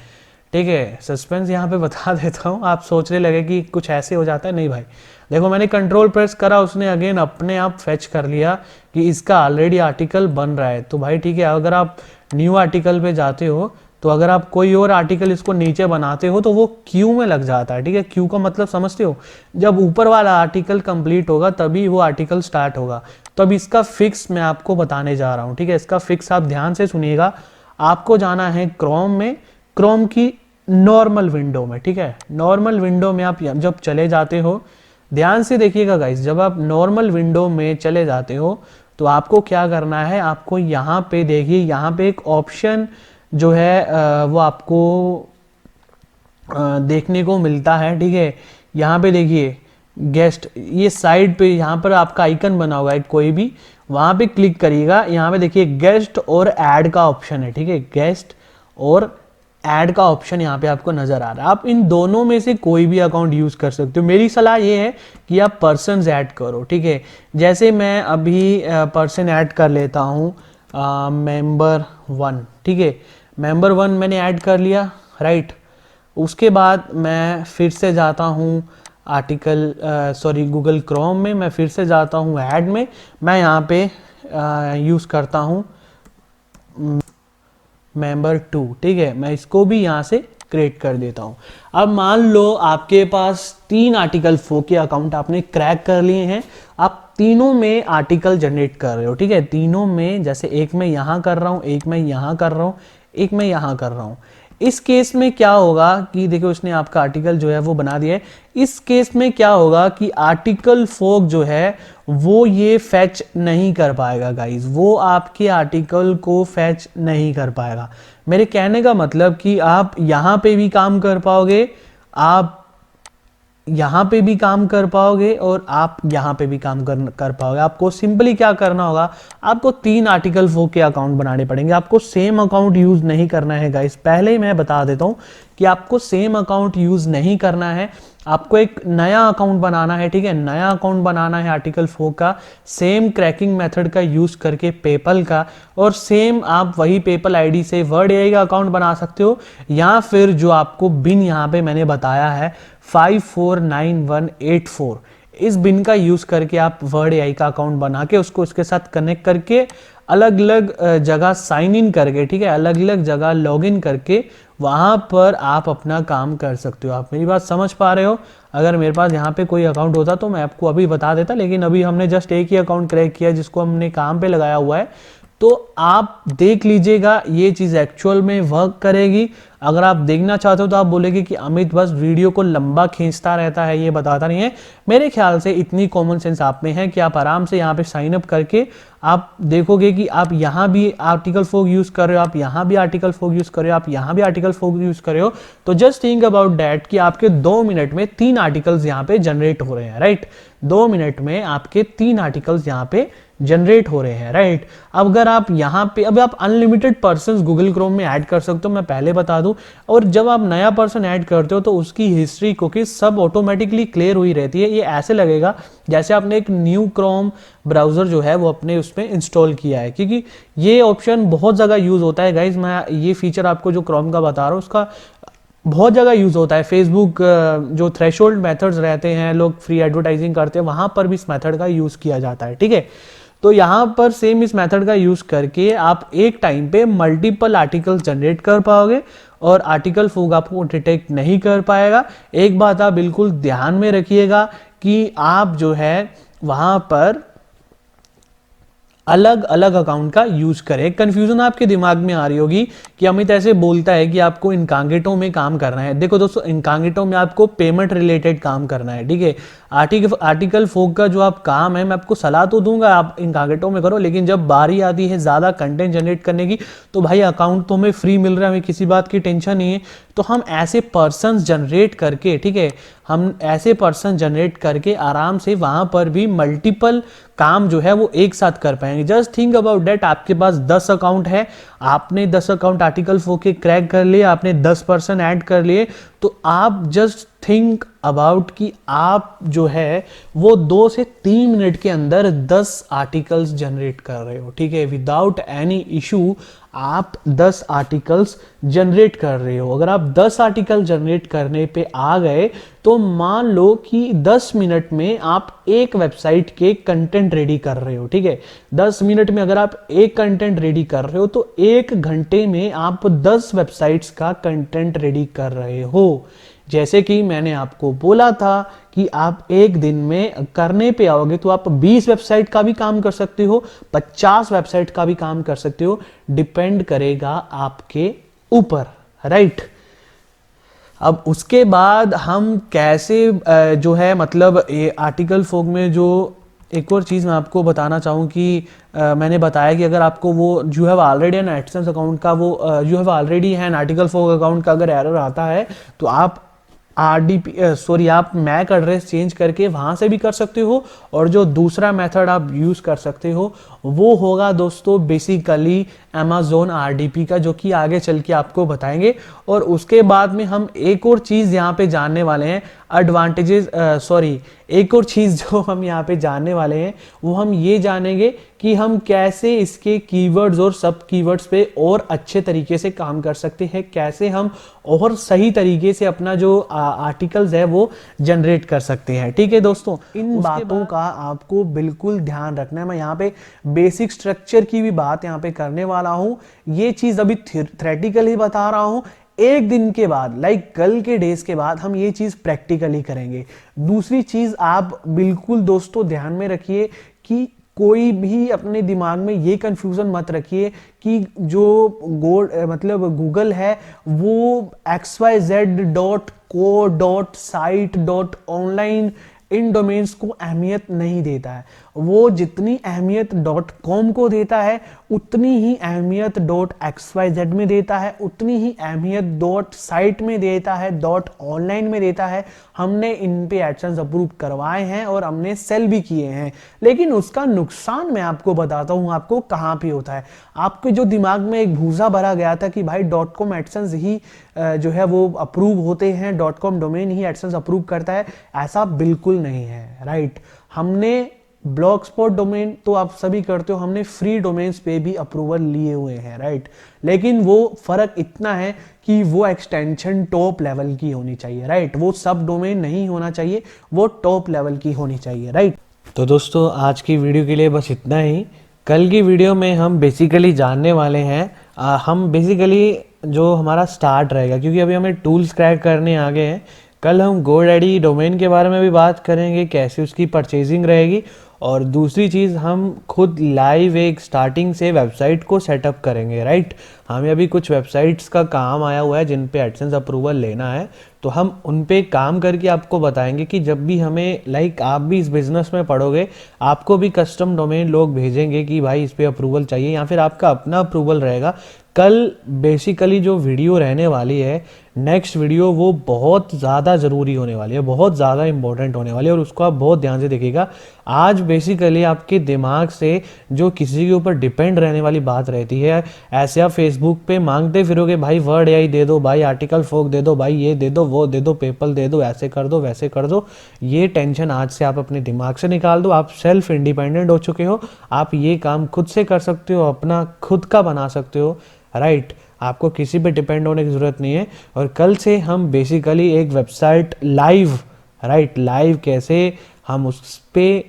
ठीक है। सस्पेंस यहाँ पे बता देता हूँ, आप सोचने लगे कि कुछ ऐसे हो जाता है, नहीं भाई। देखो मैंने कंट्रोल प्रेस करा, उसने अगेन अपने आप फेच कर लिया कि इसका ऑलरेडी आर्टिकल बन रहा है। तो भाई ठीक है, अगर आप न्यू आर्टिकल पे जाते हो तो अगर आप कोई और आर्टिकल इसको नीचे बनाते हो तो वो क्यू में लग जाता है, ठीक है। क्यू का मतलब समझते हो, जब ऊपर वाला आर्टिकल कंप्लीट होगा तभी वो आर्टिकल स्टार्ट होगा। तो अब इसका फिक्स मैं आपको बताने जा रहा हूँ, ठीक है। इसका फिक्स आप ध्यान से सुनिएगा। आपको जाना है क्रोम में, क्रोम की नॉर्मल विंडो में, ठीक है। नॉर्मल विंडो में आप जब चले जाते हो, ध्यान से देखिएगा गाइस, जब आप नॉर्मल विंडो में चले जाते हो तो आपको क्या करना है, आपको यहाँ पे देखिए, यहाँ पे एक ऑप्शन जो है वो आपको देखने को मिलता है, ठीक है। यहाँ पे देखिए गेस्ट, ये साइड पे यहाँ पर आपका आइकन बना होगा एक कोई भी, वहाँ पे क्लिक करिएगा। यहाँ पे देखिए गेस्ट और ऐड का ऑप्शन है, ठीक है। गेस्ट और ऐड का ऑप्शन यहाँ पे आपको नजर आ रहा है। आप इन दोनों में से कोई भी अकाउंट यूज कर सकते हो। मेरी सलाह ये है कि आप पर्सन्स ऐड करो, ठीक है। जैसे मैं अभी पर्सन ऐड कर लेता हूँ, मेंबर 1, ठीक है। मेंबर 1 मैंने ऐड कर लिया, राइट। उसके बाद मैं फिर से जाता हूँ आर्टिकल सॉरी गूगल क्रोम में, मैं फिर से जाता हूँ ऐड में, मैं यहाँ पे यूज़ करता हूँ मेंबर 2, ठीक है। मैं इसको भी यहाँ से क्रिएट कर देता हूँ। अब मान लो आपके पास 3 आर्टिकल 4 के अकाउंट आपने क्रैक कर लिए हैं, आप तीनों में आर्टिकल जनरेट कर रहे हो, ठीक है। तीनों में, जैसे एक मैं यहाँ कर रहा हूँ, एक मैं यहाँ कर रहा हूँ, एक मैं यहाँ कर रहा हूँ। इस केस में क्या होगा कि देखो उसने आपका आर्टिकल जो है वो बना दिया है। इस केस में क्या होगा कि आर्टिकल फोक जो है वो ये फैच नहीं कर पाएगा गाइस, वो आपके आर्टिकल को फैच नहीं कर पाएगा। मेरे कहने का मतलब कि आप यहाँ पे भी काम कर पाओगे, आप यहाँ पे भी काम कर पाओगे और आप यहाँ पे भी काम कर पाओगे। आपको सिंपली क्या करना होगा, आपको 3 आर्टिकल 4 के अकाउंट बनाने पड़ेंगे। आपको सेम अकाउंट यूज नहीं करना है गाइस, पहले ही मैं बता देता हूँ कि आपको सेम अकाउंट यूज नहीं करना है। आपको एक नया अकाउंट बनाना है, ठीक है। नया अकाउंट बनाना है आर्टिकल 4 का, सेम क्रैकिंग मेथड का यूज करके पेपल का, और सेम आप वही पेपल आईडी से वर्ड एआई का अकाउंट बना सकते हो, या फिर जो आपको बिन यहाँ पे मैंने बताया है 549184, इस बिन का यूज करके आप वर्ड एआई का अकाउंट बना के उसको इसके साथ कनेक्ट करके अलग अलग जगह साइन इन करके, ठीक है, अलग अलग जगह लॉग इन करके वहां पर आप अपना काम कर सकते हो। आप मेरी बात समझ पा रहे हो? अगर मेरे पास यहाँ पे कोई अकाउंट होता तो मैं आपको अभी बता देता, लेकिन अभी हमने जस्ट एक ही अकाउंट क्रैक किया जिसको हमने काम पे लगाया हुआ है। तो आप देख लीजिएगा ये चीज़ एक्चुअल में वर्क करेगी। अगर आप देखना चाहते हो तो आप बोलेंगे कि अमित बस वीडियो को लंबा खींचता रहता है, ये बताता नहीं है। मेरे ख्याल से इतनी कॉमन सेंस आप में है कि आप आराम से यहाँ पे साइन अप करके आप देखोगे कि आप यहाँ भी आर्टिकल 4 यूज कर रहे हो, आप यहाँ भी आर्टिकल 4 यूज कर रहे हो, आप यहाँ भी आर्टिकल 4 यूज कर रहे हो। तो जस्ट थिंक अबाउट दैट कि आपके 2 मिनट में 3 आर्टिकल्स यहाँ पे जनरेट हो रहे हैं, राइट। 2 मिनट में आपके 3 आर्टिकल्स यहाँ पे जनरेट हो रहे हैं, राइट। अब अगर आप यहाँ पे, अब आप अनलिमिटेड पर्सन्स गूगल क्रोम में ऐड कर सकते हो, मैं पहले बता दूं। और जब आप नया पर्सन ऐड करते हो तो उसकी हिस्ट्री कुकीज सब ऑटोमेटिकली क्लियर हुई रहती है। ये ऐसे लगेगा जैसे आपने एक न्यू क्रोम ब्राउजर जो है वो अपने उसमें इंस्टॉल किया है, क्योंकि ये ऑप्शन बहुत जगह यूज होता है गाइज। मैं ये फीचर आपको जो क्रोम का बता रहा हूँ उसका बहुत जगह यूज होता है। फेसबुक जो थ्रेशोल्ड मेथड्स रहते हैं, लोग फ्री एडवर्टाइजिंग करते हैं, वहां पर भी इस मेथड का यूज किया जाता है, ठीक है। तो यहाँ पर सेम इस मेथड का यूज करके आप एक टाइम पे मल्टीपल आर्टिकल जनरेट कर पाओगे और आर्टिकल 4 आपको डिटेक्ट नहीं कर पाएगा। एक बात आप बिल्कुल ध्यान में रखिएगा कि आप जो है वहां पर अलग अलग अकाउंट का यूज करें। कंफ्यूजन आपके दिमाग में आ रही होगी कि अमित ऐसे बोलता है कि आपको इनकॉग्निटो में काम करना है। देखो दोस्तों, इनकॉग्निटो में आपको पेमेंट रिलेटेड काम करना है, ठीक है। आर्टिकल 4 का जो आप काम है, मैं आपको सलाह तो दूंगा आप इनकॉग्निटो में करो, लेकिन जब बारी आती है ज्यादा कंटेंट जनरेट करने की तो भाई अकाउंट तो हमें फ्री मिल रहा है, हमें किसी बात की टेंशन नहीं है। तो हम ऐसे पर्सन जनरेट करके, ठीक है, हम ऐसे पर्सन जनरेट करके आराम से वहां पर भी मल्टीपल काम जो है वो एक साथ कर पाएंगे। जस्ट थिंक अबाउट डेट, आपके पास 10 अकाउंट है, आपने 10 अकाउंट आर्टिकल 4 के क्रैक कर लिए, आपने 10% ऐड कर लिए, तो आप जस्ट थिंक अबाउट कि आप जो है वो 2 से 3 मिनट के अंदर 10 आर्टिकल्स जनरेट कर रहे हो, ठीक है, विदाउट एनी इशू आप 10 आर्टिकल्स जनरेट कर रहे हो। अगर आप 10 आर्टिकल जनरेट करने पे आ गए तो मान लो कि 10 मिनट में आप एक वेबसाइट के कंटेंट रेडी कर रहे हो, ठीक है। 10 मिनट में अगर आप एक कंटेंट रेडी कर रहे हो तो 1 घंटे में आप 10 वेबसाइट्स का कंटेंट रेडी कर रहे हो। जैसे कि मैंने आपको बोला था कि आप एक दिन में करने पे आओगे तो आप 20 वेबसाइट का भी काम कर सकते हो, 50 वेबसाइट का भी काम कर सकते हो, डिपेंड करेगा आपके ऊपर, राइट। अब उसके बाद हम कैसे जो है मतलब आर्टिकल 4 में जो एक और चीज़ मैं आपको बताना चाहूँ कि मैंने बताया कि अगर आपको वो you have already N AdSense account का वो यू हैव ऑलरेडी है एन आर्टिकल 4 अकाउंट का अगर एरर आता है तो आप आप मैक एड्रेस चेंज करके वहां से भी कर सकते हो, और जो दूसरा मेथड आप यूज कर सकते हो वो होगा दोस्तों बेसिकली अमेज़न आरडीपी का, जो कि आगे चल के आपको बताएंगे। और उसके बाद में हम एक और चीज यहाँ पे जानने वाले हैं, एक और चीज जो हम यहाँ पे जानने वाले हैं वो हम ये जानेंगे कि हम कैसे इसके कीवर्ड्स और सब कीवर्ड्स पे और अच्छे तरीके से काम कर सकते हैं, कैसे हम और सही तरीके से अपना जो आर्टिकल्स है वो जनरेट कर सकते हैं, ठीक है दोस्तों। इन बातों का आपको बिल्कुल ध्यान रखना है। मैं यहाँ पे बेसिक स्ट्रक्चर की भी बात यहाँ पे करने वाला हूँ, ये चीज अभी थ्योरेटिकली बता रहा हूँ, एक दिन के बाद लाइक कल के डेज के बाद हम ये चीज प्रैक्टिकली करेंगे। दूसरी चीज आप बिल्कुल दोस्तों ध्यान में रखिए कि कोई भी अपने दिमाग में ये कंफ्यूजन मत रखिए कि जो गूगल है वो xyz.co.site.online इन डोमेन्स को अहमियत नहीं देता है। वो जितनी अहमियत .com को देता है उतनी ही अहमियत .xyz में देता है, उतनी ही अहमियत .site में देता है, .online में देता है। हमने इन पे एडसेंस अप्रूव करवाए हैं और हमने सेल भी किए हैं, लेकिन उसका नुकसान मैं आपको बताता हूं आपको कहां पे होता है। आपके जो दिमाग में एक भूसा भरा गया था कि भाई .com एडसेंस ही जो है वो अप्रूव होते हैं, .com डोमेन ही एडसेंस अप्रूव करता है, ऐसा बिल्कुल नहीं है, राइट। हमने ब्लॉग स्पॉट डोमेन तो आप सभी करते हो, हमने फ्री डोमेन्स पे भी अप्रूवल लिए हुए हैं, राइट। लेकिन वो फर्क इतना है कि वो एक्सटेंशन टॉप लेवल की होनी चाहिए, राइट। वो सब डोमेन नहीं होना चाहिए, वो टॉप लेवल की होनी चाहिए, राइट। तो दोस्तों आज की वीडियो के लिए बस इतना ही। कल की वीडियो में हम बेसिकली जानने वाले हैं हम बेसिकली जो हमारा स्टार्ट रहेगा, क्योंकि अभी हमें टूल्स क्रैक करने आ गए हैं। कल हम GoDaddy डोमेन के बारे में भी बात करेंगे, कैसे उसकी परचेजिंग रहेगी, और दूसरी चीज़ हम खुद लाइव एक स्टार्टिंग से वेबसाइट को सेटअप करेंगे, राइट। हमें अभी कुछ वेबसाइट्स का काम आया हुआ है जिन पे एडसेंस अप्रूवल लेना है, तो हम उन पे काम करके आपको बताएंगे कि जब भी हमें आप भी इस बिज़नेस में पढ़ोगे, आपको भी कस्टम डोमेन लोग भेजेंगे कि भाई इस पे अप्रूवल चाहिए, या फिर आपका अपना अप्रूवल रहेगा। कल बेसिकली जो वीडियो रहने वाली है, नेक्स्ट वीडियो, वो बहुत ज़्यादा ज़रूरी होने वाली है, बहुत ज़्यादा इंपॉर्टेंट होने वाली है, और उसको आप बहुत ध्यान से देखिएगा। आज बेसिकली आपके दिमाग से जो किसी के ऊपर डिपेंड रहने वाली बात रहती है, ऐसे आप फेसबुक पे मांगते फिरोगे भाई वर्ड एआई दे दो, भाई आर्टिकल 4 दे दो, भाई ये दे दो, वो दे दो, पेपल दे दो, ऐसे कर दो, वैसे कर दो। ये टेंशन आज से आप अपने दिमाग से निकाल दो। आप सेल्फ इंडिपेंडेंट हो चुके हो, आप ये काम खुद से कर सकते हो, अपना खुद का बना सकते हो, राइट। आपको किसी पे डिपेंड होने की ज़रूरत नहीं है। और कल से हम बेसिकली एक वेबसाइट लाइव, राइट, लाइव कैसे हम उस पे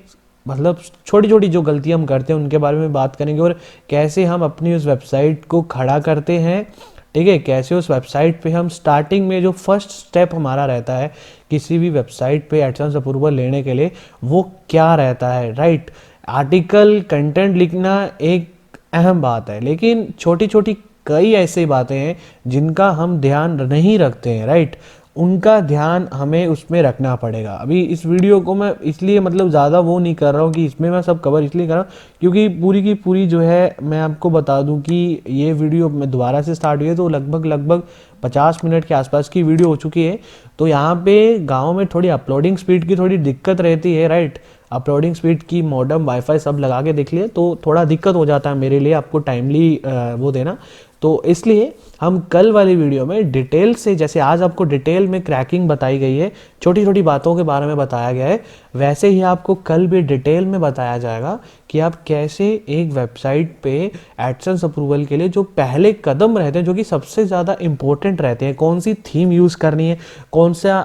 छोटी छोटी जो गलतियां हम करते हैं उनके बारे में बात करेंगे, और कैसे हम अपनी उस वेबसाइट को खड़ा करते हैं, ठीक है। कैसे उस वेबसाइट पे हम स्टार्टिंग में जो फर्स्ट स्टेप हमारा रहता है किसी भी वेबसाइट पे एडसेंस अप्रूवल लेने के लिए, वो क्या रहता है, राइट। आर्टिकल कंटेंट लिखना एक अहम बात है, लेकिन छोटी छोटी कई ऐसी बातें हैं जिनका हम ध्यान नहीं रखते हैं, राइट। उनका ध्यान हमें उसमें रखना पड़ेगा। अभी इस वीडियो को मैं इसलिए ज़्यादा वो नहीं कर रहा हूँ कि इसमें मैं सब कवर इसलिए कर रहा हूँ क्योंकि पूरी की पूरी जो है मैं आपको बता दूँ कि ये वीडियो में दोबारा से स्टार्ट हुई है तो लगभग 50 मिनट के आसपास की वीडियो हो चुकी है। तो यहाँ पे गाँव में थोड़ी अपलोडिंग स्पीड की थोड़ी दिक्कत रहती है, राइट। अपलोडिंग स्पीड की, मॉडेम, वाईफाई सब लगा के देख लिए तो थोड़ा दिक्कत हो जाता है मेरे लिए आपको टाइमली वो देना। तो इसलिए हम कल वाली वीडियो में डिटेल से, जैसे आज आपको डिटेल में क्रैकिंग बताई गई है, छोटी छोटी बातों के बारे में बताया गया है, वैसे ही आपको कल भी डिटेल में बताया जाएगा कि आप कैसे एक वेबसाइट पे एडसेंस अप्रूवल के लिए जो पहले कदम रहते हैं, जो कि सबसे ज़्यादा इंपॉर्टेंट रहते हैं, कौन सी थीम यूज़ करनी है, कौन सा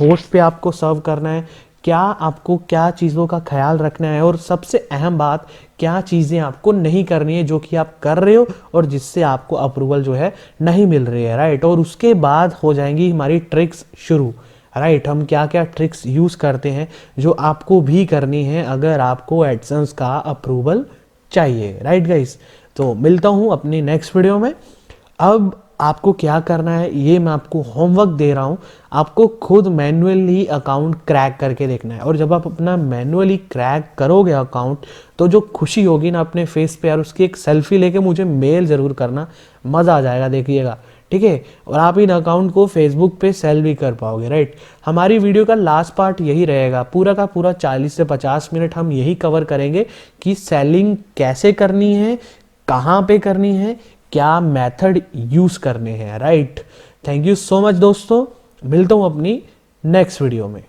होस्ट पे आपको सर्व करना है, क्या आपको क्या चीज़ों का ख्याल रखना है, और सबसे अहम बात क्या चीज़ें आपको नहीं करनी है जो कि आप कर रहे हो और जिससे आपको अप्रूवल जो है नहीं मिल रही है, राइट। और उसके बाद हो जाएंगी हमारी ट्रिक्स शुरू, राइट। हम क्या क्या ट्रिक्स यूज़ करते हैं जो आपको भी करनी है अगर आपको एडसेंस का अप्रूवल चाहिए, राइट गाइस। तो मिलता हूँ अपनी नेक्स्ट वीडियो में। अब आपको क्या करना है ये मैं आपको होमवर्क दे रहा हूँ, आपको खुद मैन्युअली अकाउंट क्रैक करके देखना है। और जब आप अपना मैन्युअली क्रैक करोगे अकाउंट, तो जो खुशी होगी ना अपने फेस पे यार, उसकी एक सेल्फी लेके मुझे मेल ज़रूर करना, मज़ा आ जाएगा, देखिएगा, ठीक है। और आप इन अकाउंट को फेसबुक पे सेल भी कर पाओगे, राइट। हमारी वीडियो का लास्ट पार्ट यही रहेगा, पूरा का पूरा 40 से 50 मिनट हम यही कवर करेंगे कि सेलिंग कैसे करनी है, कहाँ पे करनी है, क्या मेथड यूज करने हैं, right. Thank you so much दोस्तों, मिलता हूं अपनी नेक्स्ट वीडियो में।